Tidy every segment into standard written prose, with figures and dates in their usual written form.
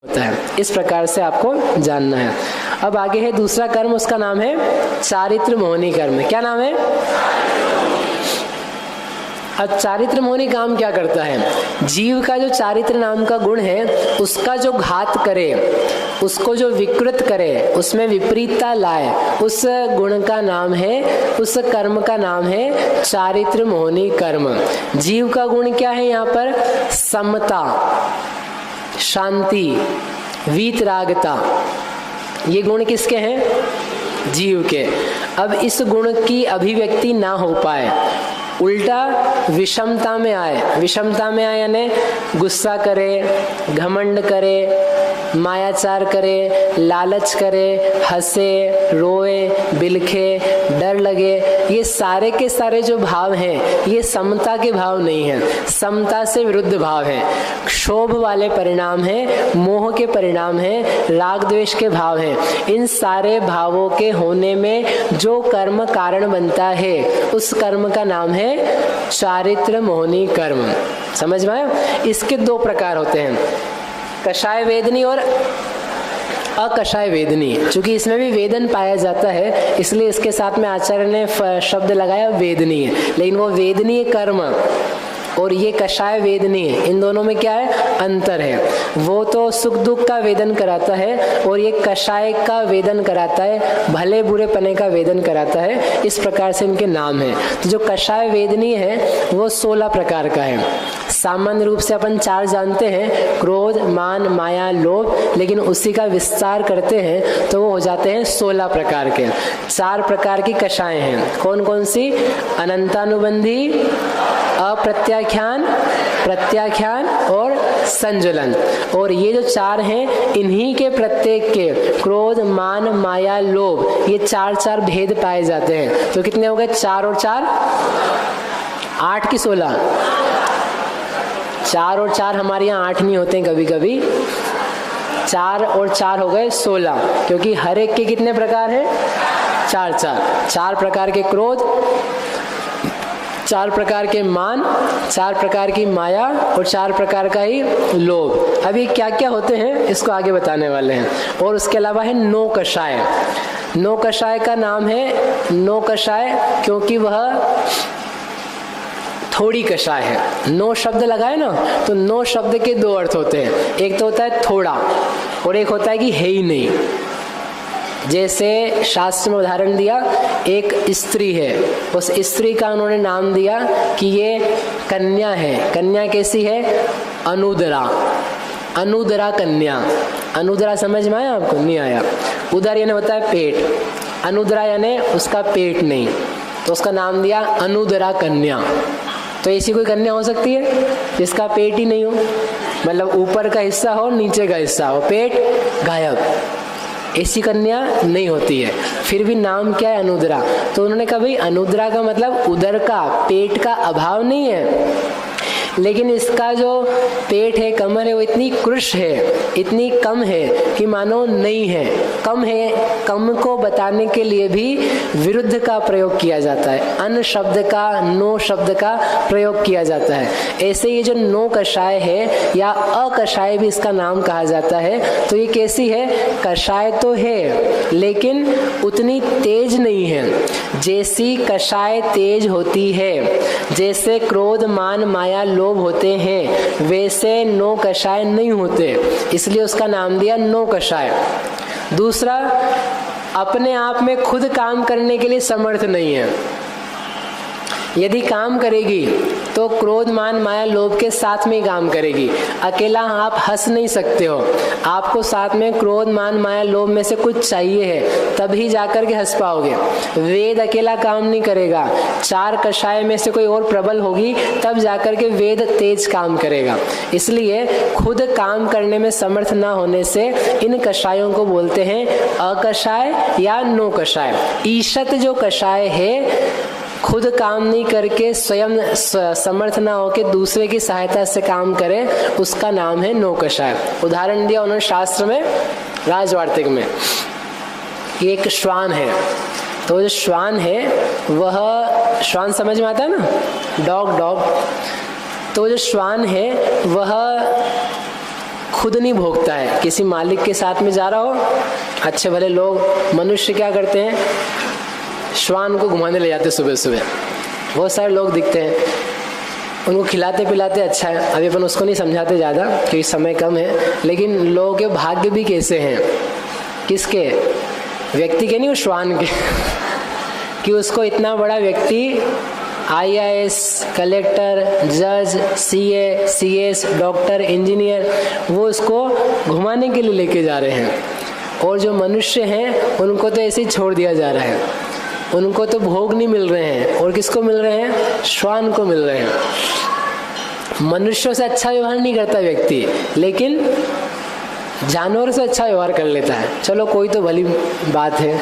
होता है। इस प्रकार से आपको जानना है। अब आगे है दूसरा कर्म, उसका नाम है चारित्र मोहनी कर्म। क्या नाम है? अब चारित्र मोहनी काम क्या करता है? जीव का जो चारित्र नाम का गुण है उसका जो घात करे, उसको जो विकृत करे, उसमें विपरीतता लाए, उस गुण का नाम है, उस कर्म का नाम है चारित्र मोहनी कर्म। जीव का गुण क्या है यहाँ पर? समता, शांति, वीतरागता। ये गुण किसके हैं? जीव के। अब इस गुण की अभिव्यक्ति ना हो पाए, उल्टा विषमता में आए। विषमता में आए यानी गुस्सा करे, घमंड करे, मायाचार करे, लालच करे, हंसे, रोए, बिलखे, डर लगे, ये सारे के सारे जो भाव हैं ये समता के भाव नहीं हैं, समता से विरुद्ध भाव हैं, क्षोभ वाले परिणाम हैं, मोह के परिणाम हैं, राग द्वेष के भाव हैं। इन सारे भावों के होने में जो कर्म कारण बनता है उस कर्म का नाम है चारित्र मोहनी कर्म। समझ में आया? इसके दो प्रकार होते हैं, कषाय वेदनी और अकषाय वेदनी। चूंकि इसमें भी वेदन पाया जाता है इसलिए इसके साथ में आचार्य ने शब्द लगाया वेदनीय, लेकिन वो वेदनीय कर्म और ये कषाय वेदनीय, इन दोनों में क्या है? अंतर है। वो तो सुख दुख का वेदन कराता है और ये कषाय का वेदन कराता है, भले बुरे पने का वेदन कराता है। इस प्रकार से इनके नाम है। तो जो कषाय वेदनीय है वो 16 प्रकार का है। सामान्य रूप से अपन 4 जानते हैं, क्रोध, मान, माया, लोभ, लेकिन उसी का विस्तार करते हैं तो वो हो जाते हैं 16 प्रकार के। 4 प्रकार की कषाय हैं। कौन कौन सी? अनंतानुबंधी, अप्रत्याख्यान, प्रत्याख्यान और संज्वलन। और ये जो 4 हैं इन्हीं के प्रत्येक के क्रोध, मान, माया, लोभ, ये 4 भेद पाए जाते हैं। तो कितने हो गए? 4 और 4 8 की 16। 4 और 4 हमारे यहाँ 8 नहीं होते हैं कभी कभी। 4 और 4 हो गए 16, क्योंकि हर एक के कितने प्रकार हैं? 4 प्रकार के क्रोध, 4 प्रकार के मान, 4 प्रकार की माया और 4 प्रकार का ही लोभ। अभी क्या क्या होते हैं इसको आगे बताने वाले हैं। और उसके अलावा है नौ कषाय। नौ कषाय का नाम है नौ कषाय क्योंकि वह थोड़ी कषाय है। 9 शब्द लगाए ना तो 9 शब्द के 2 अर्थ होते हैं। एक तो होता है थोड़ा और एक होता है कि है ही नहीं। जैसे शास्त्र में उदाहरण दिया, एक स्त्री है, उस स्त्री का उन्होंने नाम दिया कि ये कन्या है। कन्या कैसी है? अनुदरा, अनुदरा कन्या। अनुदरा समझ में आया आपको? नहीं आया? उदर यानी होता है पेट, अनुदरा यानी उसका पेट नहीं, तो उसका नाम दिया अनुदरा कन्या। तो ऐसी कोई कन्या हो सकती है जिसका पेट ही नहीं हो, मतलब ऊपर का हिस्सा हो, नीचे का हिस्सा हो, पेट गायब, ऐसी कन्या नहीं होती है। फिर भी नाम क्या है? अनुदरा। तो उन्होंने कहा भाई अनुदरा का मतलब उदर का, पेट का अभाव नहीं है, लेकिन इसका जो पेट है, कमर है, वो इतनी कृश है, इतनी कम है कि मानो नहीं है, कम है। कम को बताने के लिए भी विरुद्ध का प्रयोग किया जाता है, अन शब्द का, नो शब्द का प्रयोग किया जाता है। ऐसे ये जो नौ कषाय है या अकषाय भी इसका नाम कहा जाता है। तो ये कैसी है? कषाय तो है लेकिन उतनी तेज नहीं है। जैसी कषाय तेज होती है, जैसे क्रोध, मान, माया, लोभ होते हैं, वैसे नौ कषाय नहीं होते, इसलिए उसका नाम दिया नौ कषाय। दूसरा, अपने आप में खुद काम करने के लिए समर्थ नहीं है। यदि काम करेगी तो क्रोध, मान, माया, लोभ के साथ में ही काम करेगी। अकेला आप हंस नहीं सकते हो, आपको साथ में क्रोध, मान, माया, लोभ में से कुछ चाहिए है, तभी जाकर के हंस पाओगे। वेद अकेला काम नहीं करेगा, 4 कषाय में से कोई और प्रबल होगी तब जाकर के वेद तेज काम करेगा। इसलिए खुद काम करने में समर्थ ना होने से इन कषायों को बोलते हैं अकषाय या नो कषाय। ईशत जो कषाय है, खुद काम नहीं करके स्वयं समर्थ ना होके दूसरे की सहायता से काम करे, उसका नाम है नौ कषाय। उदाहरण दिया उन्होंने शास्त्र में, राजवार्तिक में। एक श्वान है, तो जो श्वान है वह, श्वान समझ में आता है ना, डॉग। तो जो श्वान है वह खुद नहीं भोगता है। किसी मालिक के साथ में जा रहा हो, अच्छे भले लोग मनुष्य क्या करते हैं, श्वान को घुमाने ले जाते सुबह सुबह, बहुत सारे लोग दिखते हैं, उनको खिलाते पिलाते अच्छा है। अभी अपन उसको नहीं समझाते ज़्यादा क्योंकि समय कम है, लेकिन लोगों के भाग्य भी कैसे हैं, किसके, व्यक्ति के नहीं, वो श्वान के कि उसको इतना बड़ा व्यक्ति IAS, कलेक्टर, जज, CA, CS, डॉक्टर, इंजीनियर, वो उसको घुमाने के लिए लेके जा रहे हैं। और जो मनुष्य हैं उनको तो ऐसे ही छोड़ दिया जा रहा है, उनको तो भोग नहीं मिल रहे हैं। और किसको मिल रहे हैं, श्वान को मिल रहे हैं। मनुष्यों से अच्छा व्यवहार नहीं करता व्यक्ति, लेकिन जानवर से अच्छा व्यवहार कर लेता है। चलो कोई तो भली बात है।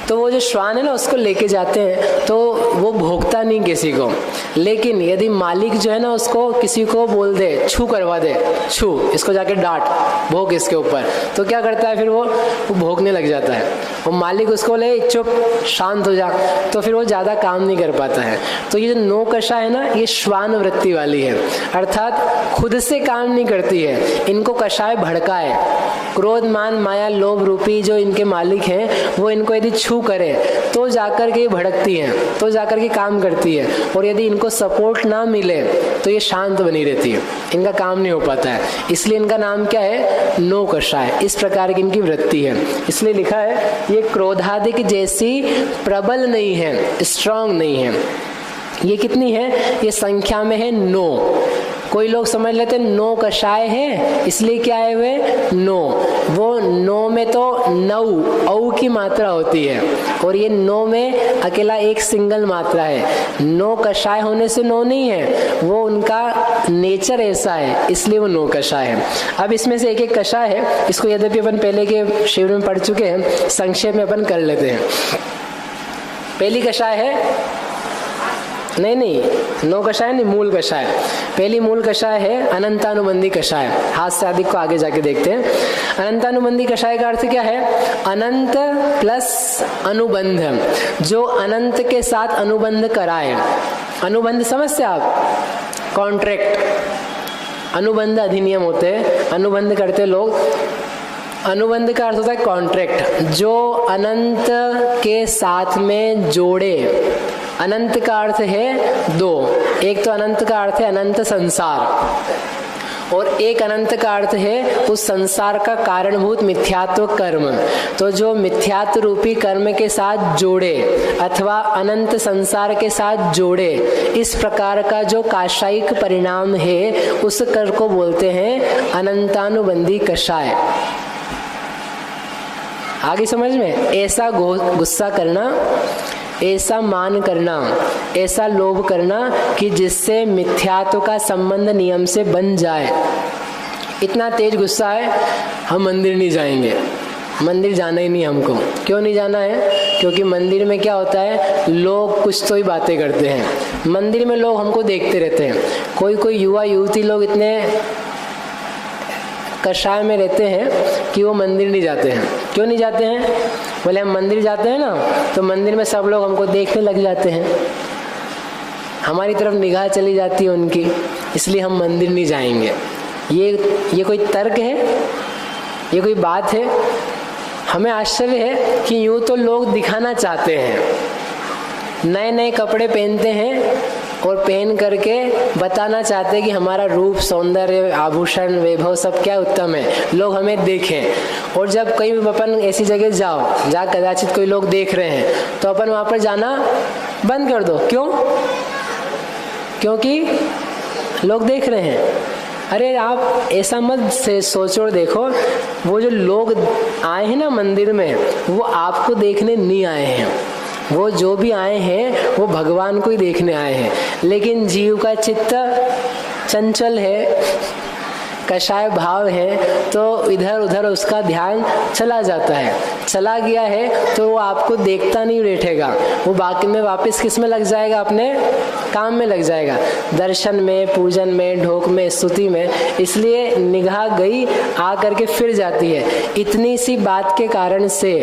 तो वो जो श्वान है ना, उसको लेके जाते हैं तो वो भोगता नहीं किसी को, लेकिन यदि मालिक जो है ना उसको किसी को बोल दे, छू करवा दे, छू इसको, जाके डांट, भोग इसके ऊपर, तो क्या करता है फिर वो भोगने लग जाता है। वो मालिक उसको बोले चुप, शांत हो जा, तो फिर वो ज़्यादा काम नहीं कर पाता है। तो ये जो नौकशा है ना, ये श्वान वृत्ति वाली है, अर्थात खुद से काम नहीं करती है। इनको कषाय भड़का है, क्रोध, मान, माया, लोभ रूपी जो इनके मालिक हैं, वो इनको यदि छू करे तो जाकर के भड़कती हैं, तो जाकर के काम करती है। और यदि इनको सपोर्ट ना मिले तो ये शांत बनी रहती है, इनका काम नहीं हो पाता है। इसलिए इनका नाम क्या है, नौकषाय। इस प्रकार की इनकी वृत्ति है। इसलिए लिखा है ये क्रोधादिक जैसी प्रबल नहीं है, स्ट्रांग नहीं है। ये कितनी है, ये संख्या में है 9। कोई लोग समझ लेते हैं 9 कषाय है इसलिए क्या है वे 9, वो 9 में तो 9 औ की मात्रा होती है, और ये 9 में अकेला एक सिंगल मात्रा है। 9 कषाय होने से 9 नहीं है, वो उनका नेचर ऐसा है, इसलिए वो 9 कषाय है। अब इसमें से एक एक कषाय है, इसको यद्यपि अपन पहले के शिविर में पढ़ चुके हैं, संक्षेप में अपन कर लेते हैं। पहली कषाय है, नहीं 9 कषाय नहीं, मूल कषाय। पहली मूल कषाय है अनंतानुबंधी कषाय। हाथ से अधिक को आगे जाके देखते हैं। अनंतानुबंधी कषाय का अर्थ क्या है, अनंत प्लस अनुबंध, जो अनंत के साथ अनुबंध कराए। अनुबंध समझते आप, कॉन्ट्रैक्ट, अनुबंध अधिनियम होते हैं, अनुबंध करते लोग। अनुबंध का अर्थ होता है कॉन्ट्रैक्ट, जो अनंत के साथ में जोड़े। अनंत का अर्थ है 2, एक तो अनंत का अर्थ है अनंत संसार, और एक अनंत का अर्थ है उस संसार का कारणभूत मिथ्यात्व कर्म। तो जो मिथ्यात्व रूपी कर्म के साथ जोड़े अथवा अनंत संसार के साथ जोड़े, इस प्रकार का जो काषायिक परिणाम है उस कर को बोलते हैं अनंतानुबंधी कषाय। आगे समझ में, ऐसा गुस्सा करना, ऐसा मान करना, ऐसा लोभ करना कि जिससे मिथ्यात्व का संबंध नियम से बन जाए। इतना तेज गुस्सा है, हम मंदिर नहीं जाएंगे, मंदिर जाना ही नहीं हमको। क्यों नहीं जाना है, क्योंकि मंदिर में क्या होता है, लोग कुछ तो ही बातें करते हैं। मंदिर में लोग हमको देखते रहते हैं। कोई युवा युवती लोग इतने कषाय में रहते हैं कि वो मंदिर नहीं जाते हैं। क्यों नहीं जाते हैं, बोले हम मंदिर जाते हैं ना तो मंदिर में सब लोग हमको देखने लग जाते हैं, हमारी तरफ निगाह चली जाती है उनकी, इसलिए हम मंदिर नहीं जाएंगे। ये कोई तर्क है, ये कोई बात है? हमें आश्चर्य है कि यूं तो लोग दिखाना चाहते हैं, नए नए कपड़े पहनते हैं और पहन करके बताना चाहते हैं कि हमारा रूप, सौंदर्य, आभूषण, वैभव सब क्या उत्तम है, लोग हमें देखें। और जब कहीं अपन ऐसी जगह जाओ जहाँ कदाचित कोई लोग देख रहे हैं तो अपन वहाँ पर जाना बंद कर दो। क्यों? क्योंकि लोग देख रहे हैं। अरे आप ऐसा मत से सोचो और देखो, वो जो लोग आए हैं ना मंदिर में, वो आपको देखने नहीं आए हैं, वो जो भी आए हैं वो भगवान को ही देखने आए हैं। लेकिन जीव का चित्त चंचल है, कषाय भाव है, तो इधर उधर उसका ध्यान चला जाता है। चला गया है तो वो आपको देखता नहीं बैठेगा, वो बाकी में वापस किस में लग जाएगा, अपने काम में लग जाएगा, दर्शन में, पूजन में, ढोक में, स्तुति में। इसलिए निगाह गई आ करके फिर जाती है। इतनी सी बात के कारण से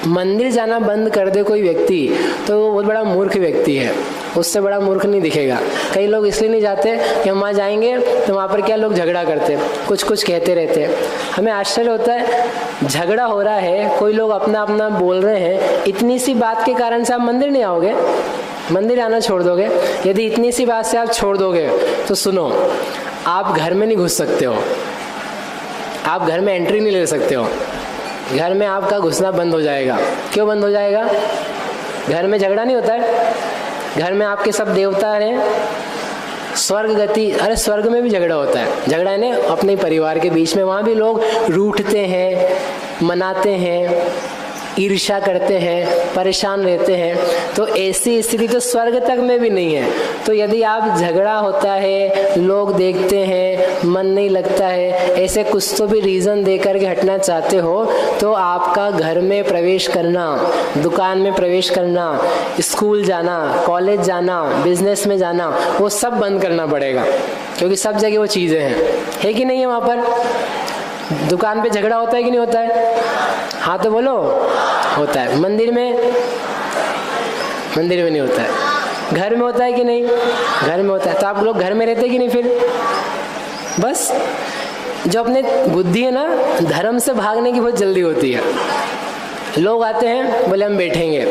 मंदिर जाना बंद कर दे कोई व्यक्ति तो वो बहुत बड़ा मूर्ख व्यक्ति है। उससे बड़ा मूर्ख नहीं दिखेगा। कई लोग इसलिए नहीं जाते कि हम वहाँ जाएंगे तो वहाँ पर क्या लोग झगड़ा करते, कुछ कुछ कहते रहते। हमें आश्चर्य होता है, झगड़ा हो रहा है, कोई लोग अपना अपना बोल रहे हैं, इतनी सी बात के कारण से आप मंदिर नहीं आओगे, मंदिर आना छोड़ दोगे? यदि इतनी सी बात से आप छोड़ दोगे तो सुनो, आप घर में नहीं घुस सकते हो, आप घर में एंट्री नहीं ले सकते हो, घर में आपका घुसना बंद हो जाएगा। क्यों बंद हो जाएगा? घर में झगड़ा नहीं होता है, घर में आपके सब देवता हैं, स्वर्ग गति, अरे स्वर्ग में भी झगड़ा होता है। झगड़ा है ना अपने परिवार के बीच में, वहाँ भी लोग रूठते हैं, मनाते हैं, ईर्ष्या करते हैं, परेशान रहते हैं। तो ऐसी स्थिति तो स्वर्ग तक में भी नहीं है। तो यदि आप झगड़ा होता है, लोग देखते हैं, मन नहीं लगता है, ऐसे कुछ तो भी रीज़न दे करके हटना चाहते हो, तो आपका घर में प्रवेश करना, दुकान में प्रवेश करना, स्कूल जाना, कॉलेज जाना, बिजनेस में जाना, वो सब बंद करना पड़ेगा। क्योंकि सब जगह वो चीज़ें हैं, कि नहीं है? वहाँ पर दुकान पे झगड़ा होता है कि नहीं होता है? हाँ तो बोलो, होता है। मंदिर में नहीं होता है। घर में होता है कि नहीं? घर में होता है। तो आप लोग घर में रहते कि नहीं? फिर बस जो अपने बुद्धि है ना, धर्म से भागने की बहुत जल्दी होती है। लोग आते हैं, बोले हम बैठेंगे,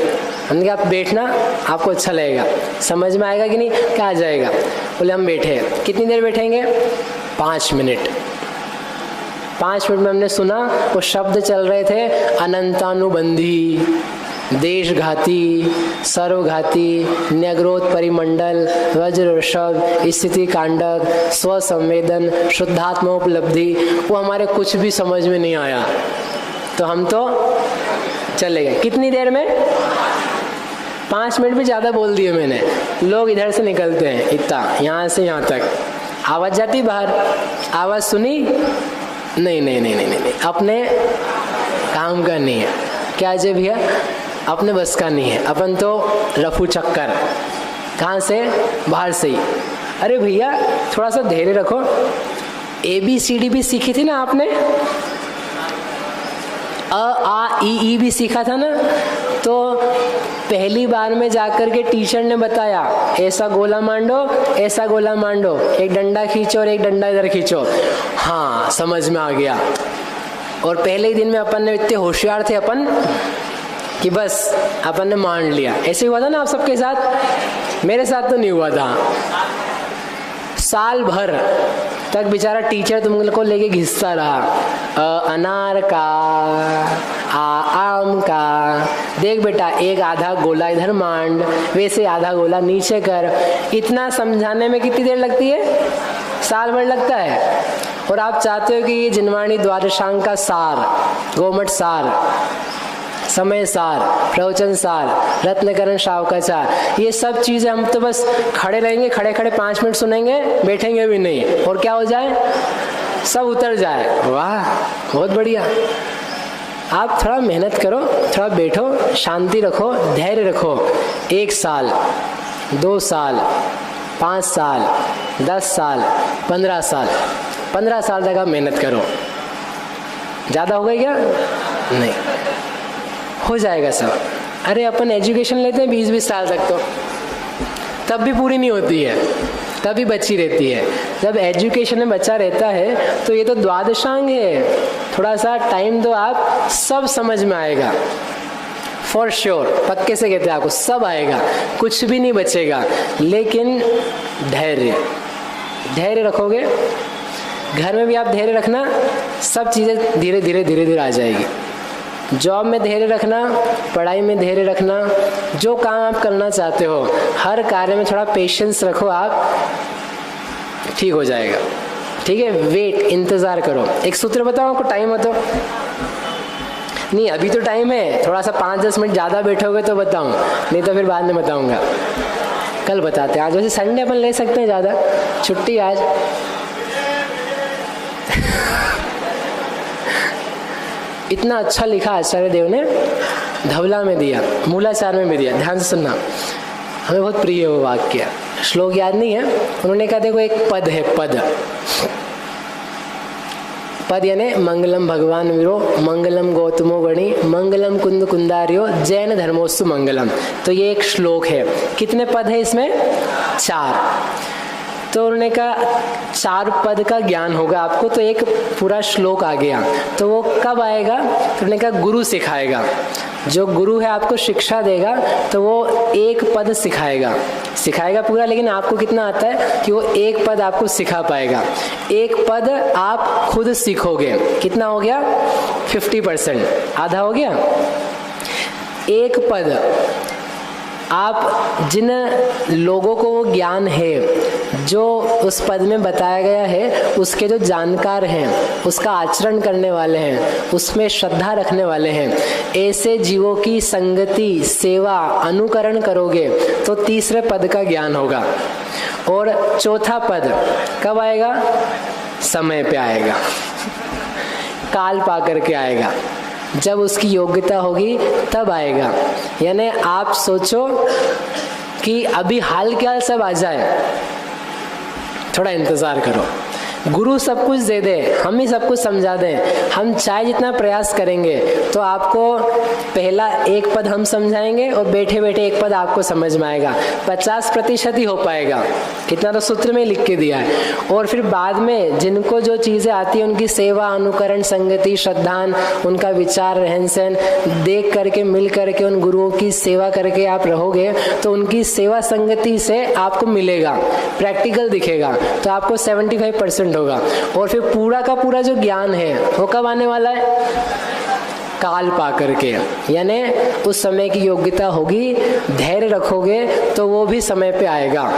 हमने कहा आप बैठना, आपको अच्छा लगेगा, समझ में आएगा कि नहीं? क्या आ जाएगा? बोले हम बैठे। कितनी देर बैठेंगे? 5 मिनट। 5 मिनट में हमने सुना वो शब्द चल रहे थे, अनंतानुबंधी, देशघाती, सर्वघाती, न्यग्रोध परिमंडल, वज्र ऋषभ, स्थिति कांडक, स्वसंवेदन, शुद्धात्मोपलब्धि। वो हमारे कुछ भी समझ में नहीं आया, तो हम तो चले गए। कितनी देर में? 5 मिनट भी ज़्यादा बोल दिए मैंने। लोग इधर से निकलते हैं, इतना, यहाँ से यहाँ तक, आवाज़ जाती बाहर, आवाज़ सुनी नहीं, अपने काम का नहीं है। क्या जे भैया? अपने बस का नहीं है। अपन तो रफू चक्कर, कहाँ से? बाहर से ही। अरे भैया थोड़ा सा धैर्य रखो। ABCD भी सीखी थी ना आपने, A, भी सीखा था ना। तो पहली बार में जाकर के टीचर ने बताया, ऐसा गोला मांडो, ऐसा गोला मांडो, एक डंडा खींचो और एक डंडा इधर खींचो। हाँ समझ में आ गया। और पहले ही दिन में अपन ने इतने होशियार थे अपन कि बस अपन ने मान लिया। ऐसे हुआ था ना आप सबके साथ? मेरे साथ तो नहीं हुआ था। साल भर तक बेचारा टीचर तुम लोग को लेके घिसता रहा, अनार का, आम का, देख बेटा एक आधा गोला इधर मांड, वैसे आधा गोला नीचे कर। इतना समझाने में कितनी देर लगती है? साल भर लगता है। और आप चाहते हो कि ये जिनवाणी द्वादशांग का सार, गोमठ सार, समय सार, प्रवचन सार, रत्नकरण श्रावकाचार, ये सब चीजें हम तो बस खड़े रहेंगे, खड़े खड़े 5 मिनट सुनेंगे, बैठेंगे भी नहीं, और क्या हो जाए? सब उतर जाए। वाह बहुत बढ़िया। आप थोड़ा मेहनत करो, थोड़ा बैठो, शांति रखो, धैर्य रखो। 1 साल, 2 साल, 5 साल, 10 साल, 15 साल, 15 साल तक आप मेहनत करो। ज़्यादा हो गई क्या? नहीं, हो जाएगा सब। अरे अपन एजुकेशन लेते हैं 20-20 साल तक, तो तब भी पूरी नहीं होती है, तभी बची रहती है। जब एजुकेशन में बच्चा रहता है तो ये तो द्वादशांग है, थोड़ा सा टाइम दो, आप सब समझ में आएगा। फॉर श्योर, पक्के से कहते हैं आपको सब आएगा, कुछ भी नहीं बचेगा। लेकिन धैर्य रखोगे, घर में भी आप धैर्य रखना, सब चीज़ें धीरे धीरे आ जाएगी। जॉब में धैर्य रखना, पढ़ाई में धैर्य रखना, जो काम आप करना चाहते हो हर कार्य में थोड़ा पेशेंस रखो, आप ठीक हो जाएगा। ठीक है, वेट, इंतजार करो। एक सूत्र बताओ आपको, टाइम हो तो नहीं, अभी तो टाइम है, थोड़ा सा 5-10 मिनट ज़्यादा बैठोगे तो बताऊं, नहीं तो फिर बाद में बताऊंगा, कल बताते हैं। आज वैसे संडे अपन ले सकते हैं, ज़्यादा छुट्टी आज। इतना अच्छा लिखा आचार्य देव ने, धवला में दिया, मूलाचार में भी दिया, ध्यान से सुनना, हमें बहुत प्रिय है वो वाक्य। श्लोक याद नहीं है, उन्होंने कहा देखो एक पद है, पद यानी मंगलम भगवान वीरो, मंगलम गौतमो गणी, मंगलम कुंद कुंदारियो, जैन धर्मोस्तु मंगलम। तो ये एक श्लोक है। कितने पद है इसमें? 4। तो उन्होंने कहा 4 पद का ज्ञान होगा आपको, तो एक पूरा श्लोक आ गया। तो वो कब आएगा? तो उन्होंने कहा गुरु सिखाएगा। जो गुरु है आपको शिक्षा देगा तो वो एक पद सिखाएगा पूरा, लेकिन आपको कितना आता है कि वो एक पद आपको सिखा पाएगा। एक पद आप खुद सीखोगे। कितना हो गया? 50%, आधा हो गया। एक पद आप जिन लोगों को वो ज्ञान है जो उस पद में बताया गया है, उसके जो जानकार हैं, उसका आचरण करने वाले हैं, उसमें श्रद्धा रखने वाले हैं, ऐसे जीवों की संगति, सेवा, अनुकरण करोगे तो तीसरे पद का ज्ञान होगा। और चौथा पद कब आएगा? समय पे आएगा, काल पा करके आएगा, जब उसकी योग्यता होगी तब आएगा। यानी आप सोचो कि अभी हाल क्या सब आ जाए, थोड़ा इंतजार करो। गुरु सब कुछ दे दे, हम ही सब कुछ समझा दें, हम चाहे जितना प्रयास करेंगे तो आपको पहला एक पद हम समझाएंगे और बैठे बैठे एक पद आपको समझ में आएगा। 50% ही हो पाएगा, कितना तो सूत्र में लिख के दिया है। और फिर बाद में जिनको जो चीजें आती है, उनकी सेवा, अनुकरण, संगति, श्रद्धान, उनका विचार, रहन सहन देख करके, मिल करके उन गुरुओं की सेवा करके आप रहोगे तो उनकी सेवा संगति से आपको मिलेगा, प्रैक्टिकल दिखेगा, तो आपको 75% होगा। और फिर पूरा का पूरा जो ज्ञान है वो कब आने वाला है? काल पा करके, यानी उस समय की योग्यता होगी, धैर्य रखोगे तो वो भी समय पे आएगा।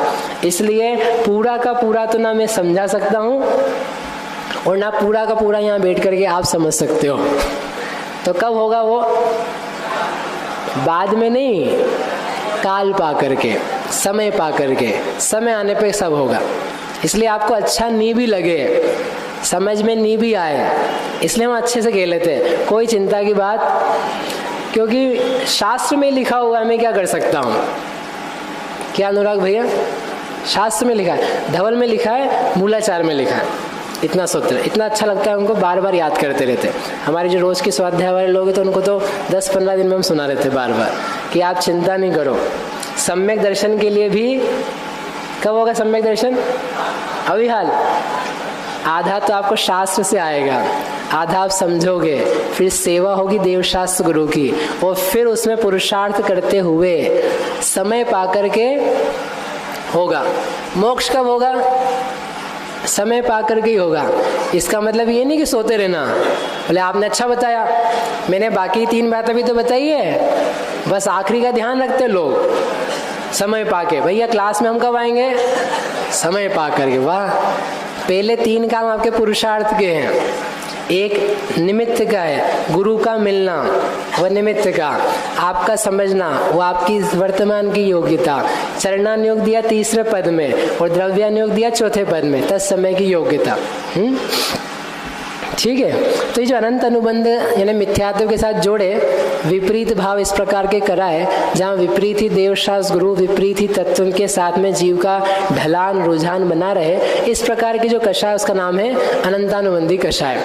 इसलिए पूरा का पूरा तो ना मैं समझा सकता हूँ और ना पूरा का पूरा यहाँ बैठ करके आप समझ सकते हो। तो कब होगा वो? बाद में नहीं, काल पा करके, समय पा करके, समय आने पे सब होगा। इसलिए आपको अच्छा नी भी लगे, समझ में नी भी आए, इसलिए हम अच्छे से कह लेते हैं, कोई चिंता की बात, क्योंकि शास्त्र में लिखा हुआ है, मैं क्या कर सकता हूँ? क्या अनुराग भैया? शास्त्र में लिखा है, धवल में लिखा है, मूलाचार में लिखा है, इतना सूत्र, इतना अच्छा लगता है उनको, बार बार याद करते रहते। हमारे जो रोज की स्वाध्याय वाले लोग हैं तो उनको तो 10-15 दिन में हम सुना रहते बार बार कि आप चिंता नहीं करो। सम्यक दर्शन के लिए भी कब होगा सम्यक दर्शन? अभी हाल। आधा तो आपको शास्त्र से आएगा, आधा आप समझोगे, फिर सेवा होगी देवशास्त्र गुरु की, और फिर उसमें पुरुषार्थ करते हुए समय पाकर के होगा। मोक्ष कब होगा? समय पाकर के ही होगा। इसका मतलब ये नहीं कि सोते रहना। बोले आपने अच्छा बताया, मैंने बाकी 3 बातें भी तो बताई है, बस आखिरी का ध्यान रखते लोग, समय पाके। भैया क्लास में हम कब आएंगे? समय पा करके। वाह, पहले 3 काम आपके पुरुषार्थ के हैं। एक निमित्त का है, गुरु का मिलना, वह निमित्त का, आपका समझना, वो आपकी वर्तमान की योग्यता। चरणानुयोग दिया 3रे पद में और द्रव्यानुयोग दिया 4थे पद में, तत्समय की योग्यता। ठीक है। तो ये जो अनंत अनुबंध यानी मिथ्यात्व के साथ जोड़े, विपरीत भाव इस प्रकार के कराए, जहाँ विपरीत ही देवशास्त्र गुरु, विपरीत ही तत्व के साथ में जीव का ढलान रुझान बना रहे, इस प्रकार की जो कषाय उसका नाम है अनंतानुबंधी कषाय।